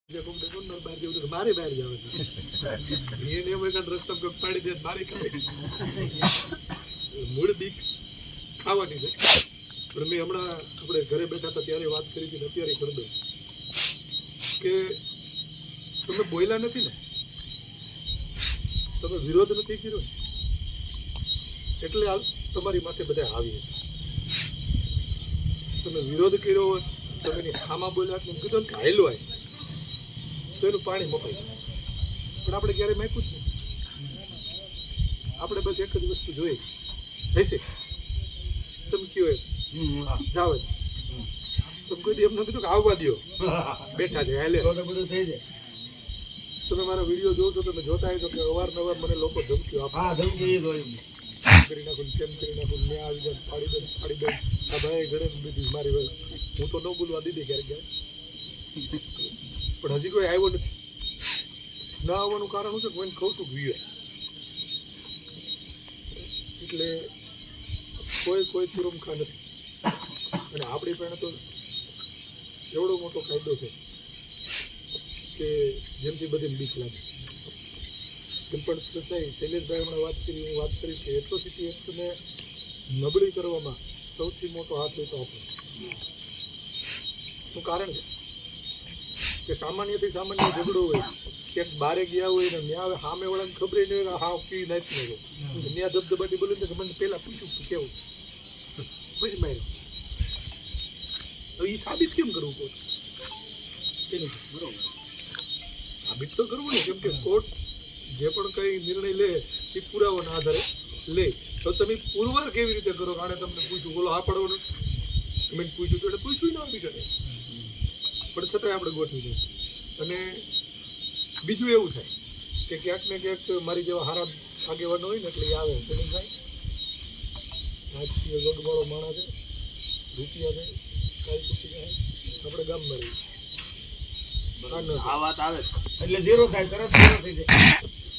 મારે બહાર જાવ એને એમ રસ્તા પાડી દે મારી મૂળ બીક ખાવાની છે. પણ મેં હમણાં આપણે ઘરે બેઠા હતા ત્યારે વાત કરી હતી ને અત્યારે કરી દઉં કે તમે બોલ્યા નથી ને, તમે વિરોધ નથી કર્યો એટલે તમારી માથે બધા આવી. તમે વિરોધ કર્યો હોત, તમે એની ખામાં બોલ્યા કીધું કે હાયલો આય તો એનું પાણી મપાય. પણ આપણે ક્યારે માપ્યું જ નહીં. આપણે બસ એક જ વસ્તુ જોઈએ હશે તમે કયો એમ જાવ જ તમે કોઈ એમ ન કીધું કે આવવા દો બેઠા છે હાલે બધું થઈ જાય. તમે મારા વિડીયો જોવો છો, તમે જોતા હોય તો કે અવારનવાર મને લોકો ધમકીઓ આપે કરી નાખું કેમ કરી નાખું મેં આવી જાય પાડી દઉં પાડી દઉં. આ ભાઈ ઘરે બધી મારી હું તો ન બોલવા દીધી ક્યારેક ક્યારેક, પણ હજી કોઈ આવ્યો નથી. ના આવવાનું કારણ શું છે? કોઈને ખોટું ગયું એટલે કોઈ તુરમખા નથી. અને આપણી પાસે તો એવડો મોટો કાયદો છે કે જેમથી બધી બીક લાગે. એમ પણ શૈલેષભાઈ હમણાં વાત કરી કે એટ્રોસિટી એક્ટને નબળી કરવામાં સૌથી મોટો હાથ હોય તો આપણો. શું કારણ છે કે સામાન્યથી સામાન્ય ઝઘડો હોય, ક્યાંક બારે ગયા હોય ને ત્યાં સામે વાળાને ખબર નહીં હોય હા પી નાખી ને ત્યાં ધબધબાટી બોલે ને મને પહેલાં પૂછ્યું કેવું પછી માર્યો. તો એ સાબિત કેમ કરવું કોર્ટ? એની બરોબર સાબિત તો કરવું ને, કેમ કે કોર્ટ જે પણ કંઈ નિર્ણય લે એ પુરાવાના આધારે લે. તો તમે પુરવાર કેવી રીતે કરો? આણે તમને પૂછ્યું બોલો હા પડવાનું મેં પૂછ્યું તો એટલે પૂછ્યું ના આવી શકે, પણ છતાંય આપણે ગોઠવી દઈએ. અને બીજું એવું થાય કે ક્યાંક ને ક્યાંક મારી જેવા હારા આગેવાનો હોય ને એટલે એ આવે પેલું થાય રાજકીય ગગવાળો માણસ છે, રૂપિયા છે, કાંઈ ચૂકી જાય આપણે ગામમાં રહીએ આ વાત આવે એટલે ઝીરો થાય તરત ઝીરો થઈ જાય.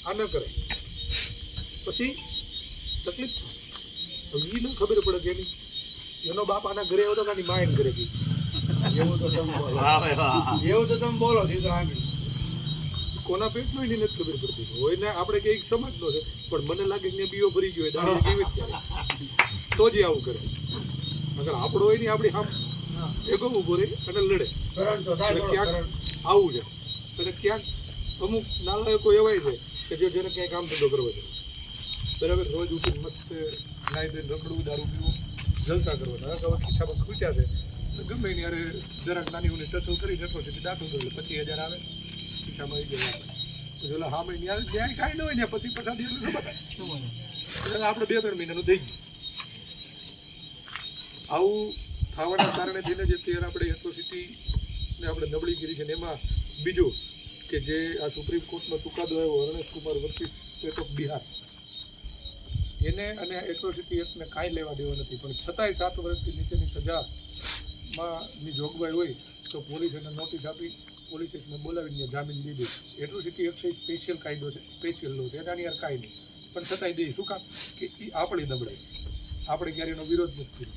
આ ન કરે પછી તકલીફ થાય. એ ન ખબર પડે કે એનો બાપ આના ઘરે આવ્યો તો કાની મા એને ઘરે ગઈ. એવું તો તમે બોલો કોના પેટનો એની નથી ખબર પડતી હોય ને. આપણે કંઈક સમજનો છે પણ મને લાગે કે બીઓ ભરી ગયો હોય કેવી રીતે તો જ આવું કરે. અગર આપણો હોય ને આપણી આમ ભેગો ઉભો રહે અને લડે ક્યાંક આવું છે. અને ક્યાંક અમુક નાલાયકો એવાય છે કે જેને ક્યાંય કામ ધંધો કરવો છે બરાબર, રોજ ઉઠીને મસ્ત નાઈ દઈને રખડવું, દારૂ પીવું, જલસા કરવાના. અગાઉ ખિસ્સામાં ખૂટ્યા છે તો ગમે એની યારે જરાક નાની ઉની ટસલ કરી જતો છે દાખલ કરો 25,000 આવે ખિસ્સામાં આવી જાય. પછી ઓલા હા ત્યાં કાંઈ ન હોય ને પછી પછાડી એટલું શું બતાવે એટલે આપણે 2-3 મહિનાનું થઈ ગયું. આવું થવાના કારણે થઈને જે અત્યારે આપણે એટ્રોસિટીને આપણે નબળી કરી છે. ને એમાં બીજું કે જે આ સુપ્રીમ કોર્ટમાં ચુકાદો આવ્યો Arnesh Kumar versus state of Bihar, એને અને એટ્રોસિટી એક્ટને કાંઈ લેવા દેવા નથી. પણ છતાંય 7 વર્ષથી નીચેની સજાની જોગવાઈ હોય તો પોલીસ એને નોટિસ આપી પોલીસ સ્ટેશને બોલાવીને જામીન દીધી. એટ્રોસિટી એક્ટ સ્પેશિયલ કાયદો છે, સ્પેશિયલ લો છે, એનાની યાર કાંઈ નહીં. પણ છતાંય દે શું કામ કે એ આપણી નબળાઈ, આપણે ક્યારે એનો વિરોધ નથી કર્યો.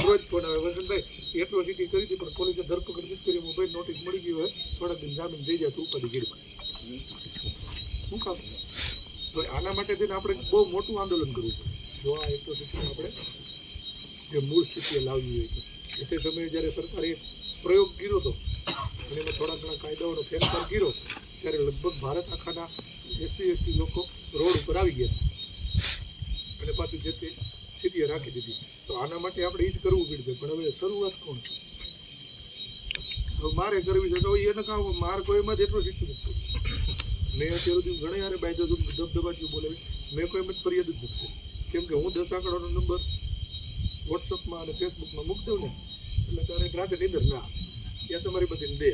રોજ ફોન આવે વસંતભાઈ એટ્રોસિટી કરી હતી પણ પોલીસે ધરપકડ નથી કરી, મોબાઈલ નોટિસ મળી ગઈ હોય થોડાક દિન જામીન થઈ જાય તો ઉપાધિ કરી શું કામ? તો આના માટે થઈને આપણે બહુ મોટું આંદોલન કરવું પડે જો આ એટ્રોસિટીને આપણે જે મૂળ સ્થિતિએ લાવવી હોય તો. એ સમયે જ્યારે સરકારે પ્રયોગ કર્યો હતો અને એમાં થોડા ઘણા કાયદાઓનો ફેરફાર કર્યો ત્યારે લગભગ ભારત આખાના SC/ST લોકો રોડ ઉપર આવી ગયા અને પાછું જે તે સ્થિતિએ રાખી દીધી. તો આના માટે આપણે એ જ કરવું પડશે. પણ હવે શરૂઆત કોણ છે? હવે મારે કરવી છે તો એને કામ મારે કોઈમાં જ એટ્રોસિટી નથી. મેં અત્યાર સુધી ઘણા યારે બાયજો ધબધબાટીઓ બોલાવી, મેં કોઈ એમ જ ફરિયાદ જ નથી. કેમ કે હું 10 આંકડાનો નંબર વોટ્સઅપમાં અને ફેસબુકમાં મૂકી દઉં ને એટલે ત્યારે રાતે નીંદર ના ત્યાં તમારી બધીને દે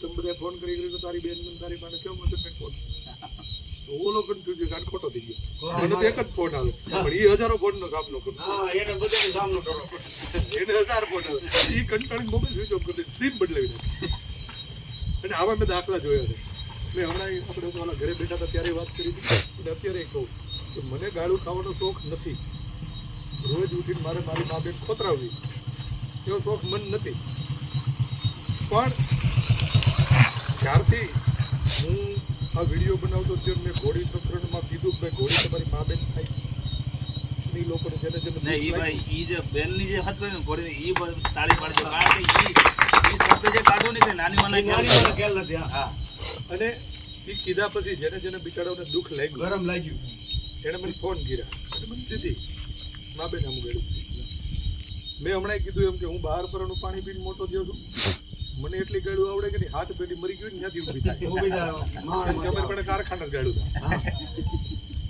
તમે બધા ફોન કરી તો તારી બેન તારી પાસે કેવું મતલબ ફોન ઓલો કન્ફ્યુઝ કારણ ખોટો થઈ ગયો. મને તો એક જ ફોન આવે પણ એ હજારો ફોનનો સામનો કરો એને બધાનો સામનો કરો એને 1000 ફોન આવે એ કંટાળી મોબાઈલ સ્વિચ ઓફ કરી સિમ બદલાવી નાખે. અને આવા મેં દાખલા જોયા છે. મેં હમણાં આપણે ઓલા ઘરે બેઠા હતા ત્યારે વાત કરી હતી અને અત્યારે કહું કે મને ગાળું ખાવાનો શોખ નથી. રોજ ઉઠીને મારે મારી મા બેન ખોતરાવવી એવો શોખ મન નથી. પણ જ્યારથી હું આ વિડીયો બનાવતો ત્યારે મેં ઘોડી પ્રકરણમાં કીધું કે ભાઈ ઘોડી તમારી મા બેન થાય એ લોકોને જેને ને ઈ ભાઈ ઈ જે બેનની જે હત ને ઘોડીની ઈ તાળી પાડજો કારણ કે ઈ શબ્દ જે કાઢો ને તે નાની માના ખ્યાલ નથી. હા અને એ કીધા પછી જેને બિચારાઓને દુઃખ લાગ્યું ગરમ લાગ્યું એને મને ફોન કર્યા અને મને સીધી મા બેન આમ ગયું. મેં હમણાં કીધું એમ કે હું બહાર પરનું પાણી પીને મોટો થયો છું, મને એટલી ગાડું આવડે કે નહીં, હાથ પેલી મરી ગયું ત્યાંથી ઊભી થાય અમારે પણ કારખાના જ ગાડું થાય.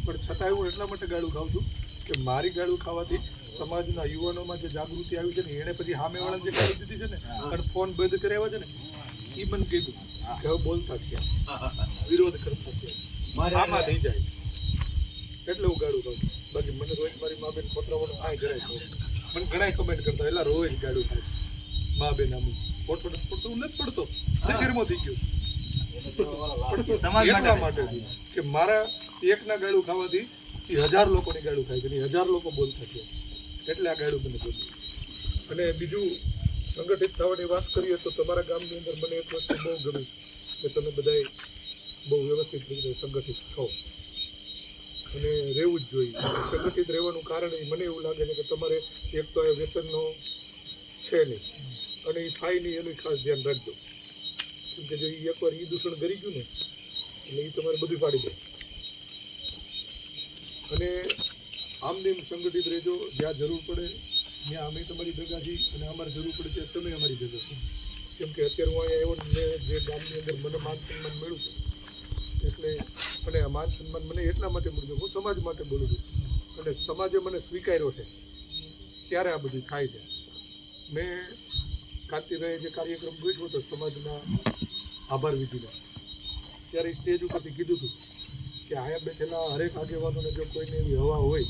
પણ છતાંય હું એટલા માટે ગાડું ખાઉં છું કે મારી ગાડું ખાવાથી સમાજના યુવાનોમાં જે જાગૃતિ આવી છે ને એને પછી સામેવાળાને જે ગાડી દીધી છે ને અને ફોન બંધ કરાવ્યા છે ને એ મને કીધું કે હવે બોલતા થયા, વિરોધ કરતા થયા, આમાં થઈ જાય એટલે હું ગાડું ખાઉં. બાકી મને રોજ મારી મા બેન ખોતરાવાનું આ જરાય કહું. મને ઘણા કમેન્ટ કરતા એટલે રોજ ગાડું થાય મા બેન આમ ફોટો પડતો હું નથી પડતો નશીરમાં થઈ ગયો એટલા માટે કે મારા એકના ગાડું ખાવાથી એ 1000 લોકોની ગાડું ખાય છે, 1000 લોકો બોલતા થયા એટલે આ ગાડું મને બોલ્યું. અને બીજું સંગઠિત થવાની વાત કરીએ તો તમારા ગામની અંદર મને એક વસ્તુ બહુ ગમી કે તમે બધાએ બહુ વ્યવસ્થિત રીતે સંગઠિત થો અને રહેવું જ જોઈએ. સંગઠિત રહેવાનું કારણ મને એવું લાગે છે કે તમારે એક તો એ વ્યસનનો છે નહીં અને એ થાય નહીં એનું ખાસ ધ્યાન રાખજો, કેમ કે જો એ એકવાર એ દૂષણ કરી ગયું ને એટલે એ તમારે બધું પાડી દે. અને આમનેમ સંગઠિત રહેજો, જ્યાં જરૂર પડે ત્યાં અમે તમારી ભેગા છીએ અને અમારે જરૂર પડે ત્યાં તમે અમારી ભેગા છો. કેમ કે અત્યારે હું અહીંયા આવ્યો ને જે ગામની અંદર મને માન સન્માન મળ્યું છે એટલે અને આ માન સન્માન મને એટલા માટે મળ્યું, હું સમાજ માટે બોલું છું અને સમાજે મને સ્વીકાર્યો છે ત્યારે આ બધું થાય છે. મેં કાંતિભાઈએ જે કાર્યક્રમ ગોઠવ્યો હતો સમાજના આભાર વિધિનો, ત્યારે સ્ટેજ ઉપરથી કીધું હતું કે આયા બેઠેલા હરેક આગેવાનોને જો કોઈને એવી હવા હોય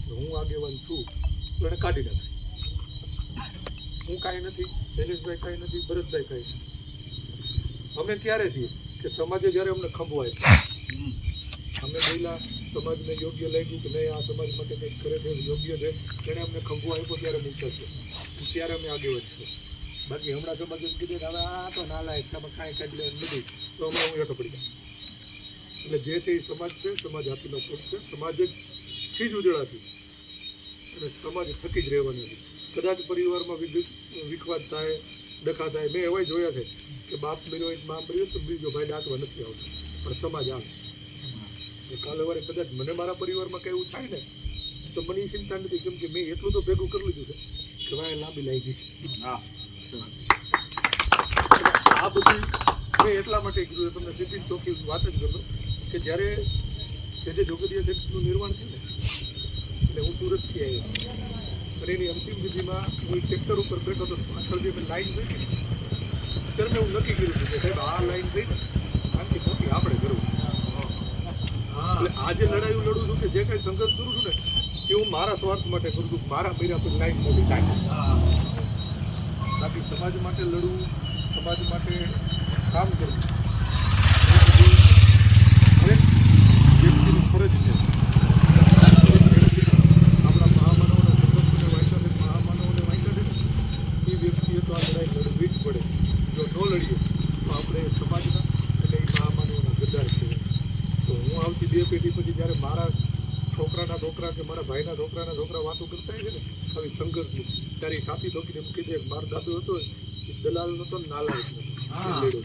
તો હું આગેવાન છું તો એને કાઢી નાખે. હું કાંઈ નથી, શૈલેષભાઈ કાંઈ નથી, ભરતભાઈ કાંઈ નથી. અમે ક્યારે છીએ કે સમાજે જ્યારે અમને ખંભવાય અમે બોલ્યા, સમાજને યોગ્ય લાગ્યું કે નહીં આ સમાજ માટે કંઈક કરે છે યોગ્ય છે, જેણે અમને ખંભો આપ્યો ત્યારે મૂક્યા છે ત્યારે અમે આગેવાન છીએ. બાકી હમણાં સમાજ એમ કીધું કે હવે આ તો ના લાયક તમે કાંઈ કાઢી લે નથી તો અમે હું હેઠો પડી ગયા. એટલે જે છે એ સમાજ છે, સમાજ આપીનો પગ છે, સમાજ થી જ ઉજળાથી અને સમાજ થકી જ રહેવાની હતી. કદાચ પરિવારમાં વિખવાદ થાય, ડખા થાય, મેં એવાય જોયા છે કે બાપ મર્યો હોય મા મર્યો તો બીજો ભાઈ દાંતવા નથી આવતો પણ સમાજ આવે. કાલે વારે કદાચ મને મારા પરિવારમાં કંઈ એવું થાય ને તો મને એ ચિંતા નથી, કેમ કે મેં એટલું તો ભેગું કરી લીધું છે કે ભાઈ લાંબી લાગી છે. આ બધું મેં એટલા માટે કીધું, તમને સીધી ચોખ્ખી વાત જ કરતો કે જ્યારે જે જોગડિયા સેન્ટરનું નિર્માણ થયું ને એટલે હું સુરતથી આવ્યો અને એની અંતિમ વિધિમાં હું ટ્રેક્ટર ઉપર બેઠો હતો, પાછળ જે લાઈન થઈ ને ત્યારે મેં હું નક્કી કર્યું હતું કે સાહેબ આ લાઈન થઈ ને આનાથી મોટી આપણે કરવું. એટલે આજે લડાઈ લડું છું કે જે કાંઈ સંઘર્ષ કરું છું ને એ હું મારા સ્વાર્થ માટે કરું છું, મારા પૈરા પર લાઈન મોટી થાય. બાકી સમાજ માટે લડવું, સમાજ માટે કામ કરવું દરેક વ્યક્તિની ફરજ છે. આપણા મહામાનવોના સંઘર્ષોને વાંચ્યા છે, મહામાનવોને વાંચ્યા છે એ વ્યક્તિએ તો આ લડાઈ લડવી જ પડે. જો ન લડીએ તો આપણે સમાજના એટલે એ મહામાનવોના ગદ્દાર છે. તો હું આવતી 2 પેઢી પછી જ્યારે મારા છોકરાના છોકરા કે મારા ભાઈના છોકરા વાતો કરતા હોય છે ને આવી સંઘર્ષની, ત્યારે એ સાથી ઠોકીને એમ કહી દે મારો દાદો હતો એ દલાલ નહોતો, નાલાયક નહોતો.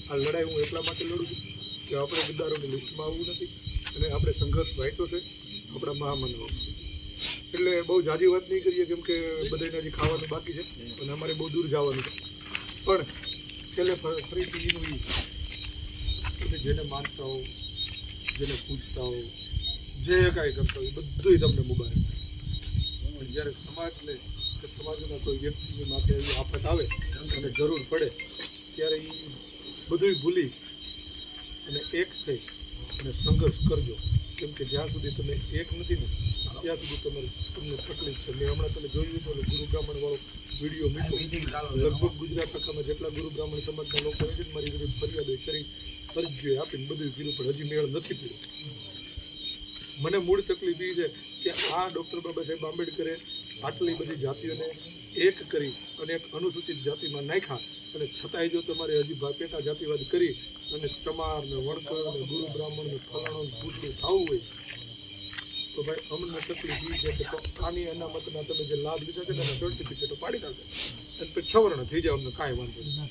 આ લડાઈ હું એટલા માટે લડું છું કે આપણે ગદ્દારોની લિસ્ટમાં આવવું નથી અને આપણે સંઘર્ષ વાંચ્યો છે આપણા મહામાનવો. એટલે બહુ જાજી વાત નહીં કરીએ કેમ કે બધાને હજી ખાવાનું બાકી છે અને અમારે બહુ દૂર જવાનું છે. પણ છેલ્લે ફરીથી એનું એ જેને માનતા હો, જેને પૂછતા હો, જે કાંઈ કરતા હોય બધું તમને મુબારક. પણ જ્યારે સમાજને કે સમાજના કોઈ વ્યક્તિની માથે એવી આફત આવે અને જરૂર પડે ત્યારે એ બધું ભૂલી અને એક થઈ અને સંઘર્ષ કરજો. કેમ કે જ્યાં સુધી તમે એક નથી ને ત્યાં સુધી તમને તકલીફ છે. મેં હમણાં તમે જોયું તો ગુરુ બ્રાહ્મણવાળો વિડીયો મૂક્યો, લગભગ ગુજરાત આખામાં જેટલા ગુરુ બ્રાહ્મણ સમાજના લોકો હોય છે મારી બધી ફરિયાદો કરી, અરજીઓ આપીને બધું કીધું પણ હજી મેળ નથી પીડ્યો. મને મૂળ તકલીફ એ છે કે આ ડૉક્ટર બાબા સાહેબ આંબેડકરે આટલી બધી જાતિઓને એક કરી અને એક અનુસૂચિત જાતિમાં નાખ્યા અને છતાંય જો તમારે હજી પેટા જાતિવાદ કરી અને ચમાર ને વણકર ને ગુરુ બ્રાહ્મણ ને ફલાણો ને ભૂતનું થવું હોય તો ભાઈ અમને તકલીફ એ છે કે આની અનામતના તમે જે લાભ લીધા છે ને એના સર્ટિફિકેટો પાડી નાખો અને પછી છવરણ થઈ જાય, અમને કાંઈ વાંધો નહીં.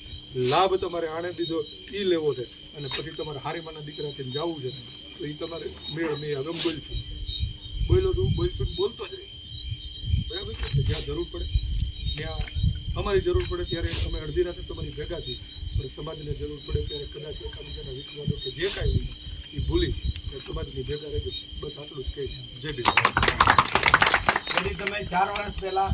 લાભ તમારે આણે દીધો એ લેવો છે અને પછી તમારે હારીમાના દીકરાથી જવું છે તો એ તમારે મેળ નહીં આવે. એમ બોલશું બોલતો જ રહી, બરાબર છે. જ્યાં જરૂર પડે ત્યાં અમારી જરૂર પડે ત્યારે અમે અડધી રાતે તમારી ભેગા થઈ, પણ સમાજને જરૂર પડે ત્યારે કદાચ એકાબીજાના વિખવાદો કે જે કાંઈ હોય એ ભૂલી સમાજની ભેગા રહેજો. બસ આટલું જ કહીશ. જય ભીમ. તમે 4 વર્ષ પહેલા